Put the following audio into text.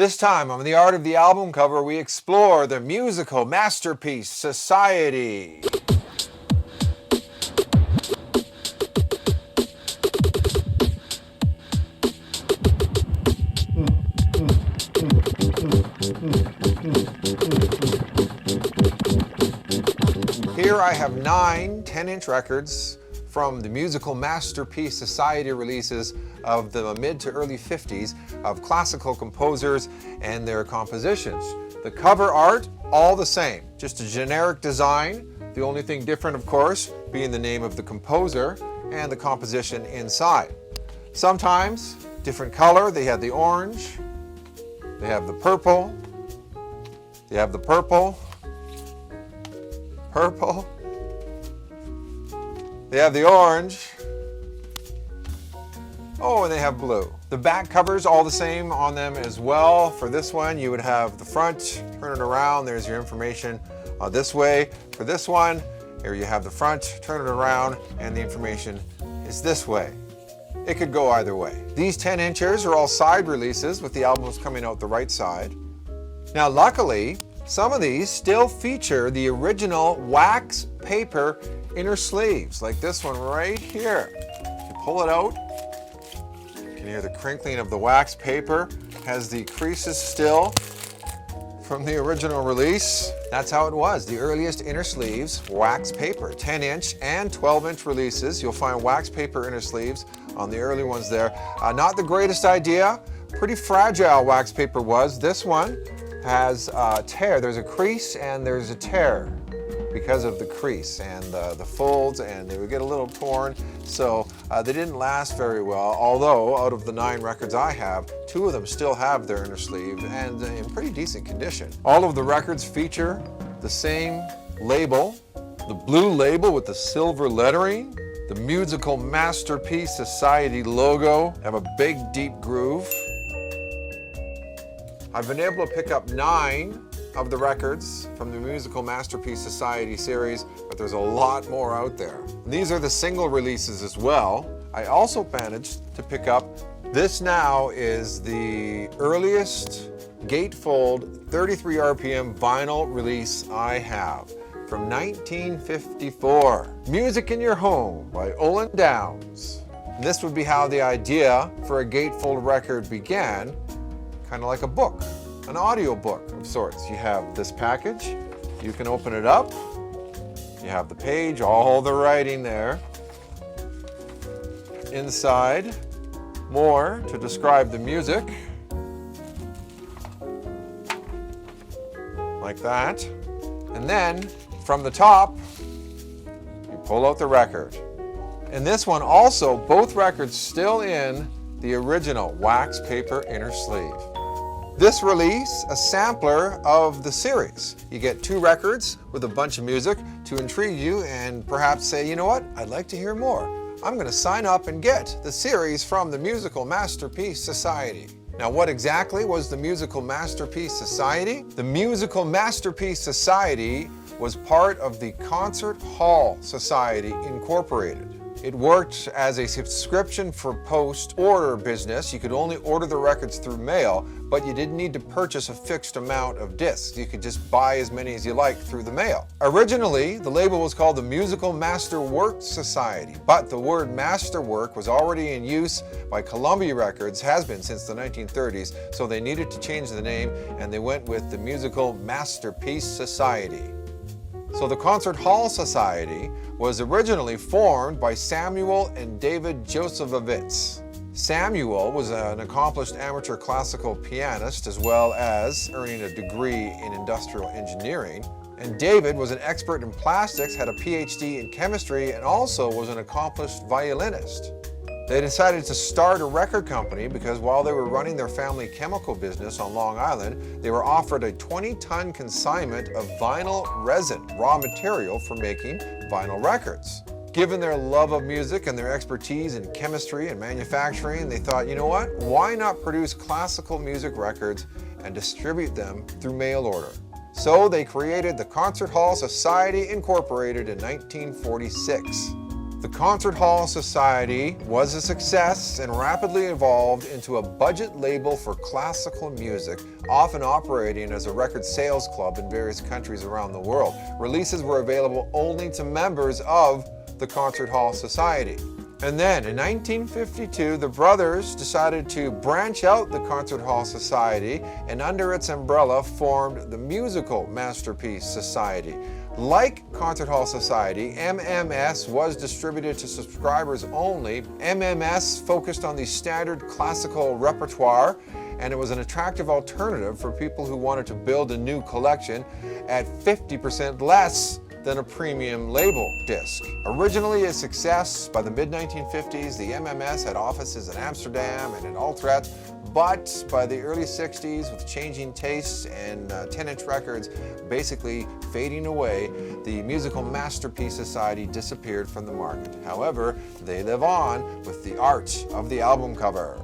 This time on The Art of the Album Cover, we explore the Musical Masterpiece Society. Here I have 9 10-inch records from the Musical Masterpiece Society releases of the mid to early 50s of classical composers and their compositions. The cover art, all the same, just a generic design. The only thing different, of course, being the name of the composer and the composition inside. Sometimes different color. They have the orange, they have the purple, they have the purple, they have the orange, and they have blue. The back covers all the same on them as well. For this one, you would have the front, turn it around, there's your information this way. For this one, here you have the front, turn it around, and the information is this way. It could go either way. These 10-inchers are all side releases with the albums coming out the right side. Now luckily, some of these still feature the original wax paper inner sleeves, like this one right here. You pull it out, you can hear the crinkling of the wax paper, has the creases still from the original release. That's how it was. The earliest inner sleeves, wax paper, 10-inch and 12-inch releases. You'll find wax paper inner sleeves on the early ones there. Not the greatest idea. Pretty fragile wax paper was. This one has a tear. There's a crease and there's a tear because of the crease and the folds, and they would get a little torn, so they didn't last very well. Although out of the 9 records I have, 2 of them still have their inner sleeve and in pretty decent condition. All of the records feature the same label, the blue label with the silver lettering, the Musical Masterpiece Society logo, have a big deep groove. I've been able to pick up 9 of the records from the Musical Masterpiece Society series, but there's a lot more out there. These are the single releases as well. I also managed to pick up, this now is the earliest gatefold 33 RPM vinyl release I have from 1954. Music in Your Home by Olin Downs. And this would be how the idea for a gatefold record began, kind of like a book. An audio book of sorts. You have this package, you can open it up, you have the page, all the writing there. Inside, more to describe the music, like that. And then, from the top, you pull out the record. And this one also, both records still in the original wax paper inner sleeve. This release, a sampler of the series. You get 2 records with a bunch of music to intrigue you and perhaps say, you know what, I'd like to hear more. I'm going to sign up and get the series from the Musical Masterpiece Society. Now, what exactly was the Musical Masterpiece Society? The Musical Masterpiece Society was part of the Concert Hall Society Incorporated. It worked as a subscription for post-order business. You could only order the records through mail, but you didn't need to purchase a fixed amount of discs. You could just buy as many as you liked through the mail. Originally, the label was called the Musical Masterwork Society, but the word masterwork was already in use by Columbia Records, has been since the 1930s, so they needed to change the name, and they went with the Musical Masterpiece Society. So the Concert Hall Society was originally formed by Samuel and David Josefovitz. Samuel was an accomplished amateur classical pianist as well as earning a degree in industrial engineering. And David was an expert in plastics, had a PhD in chemistry, and also was an accomplished violinist. They decided to start a record company because while they were running their family chemical business on Long Island, they were offered a 20-ton consignment of vinyl resin, raw material for making vinyl records. Given their love of music and their expertise in chemistry and manufacturing, they thought, you know what, why not produce classical music records and distribute them through mail order? So they created the Concert Hall Society Incorporated in 1946. The Concert Hall Society was a success and rapidly evolved into a budget label for classical music, often operating as a record sales club in various countries around the world. Releases were available only to members of the Concert Hall Society. And then in 1952, the brothers decided to branch out the Concert Hall Society and under its umbrella formed the Musical Masterpiece Society. Like Concert Hall Society, MMS was distributed to subscribers only. MMS focused on the standard classical repertoire, and it was an attractive alternative for people who wanted to build a new collection at 50% less than a premium label disc. Originally a success, by the mid-1950s, the MMS had offices in Amsterdam and in Utrecht, but by the early 60s, with changing tastes and 10-inch records basically fading away, the Musical Masterpiece Society disappeared from the market. However, they live on with the art of the album cover.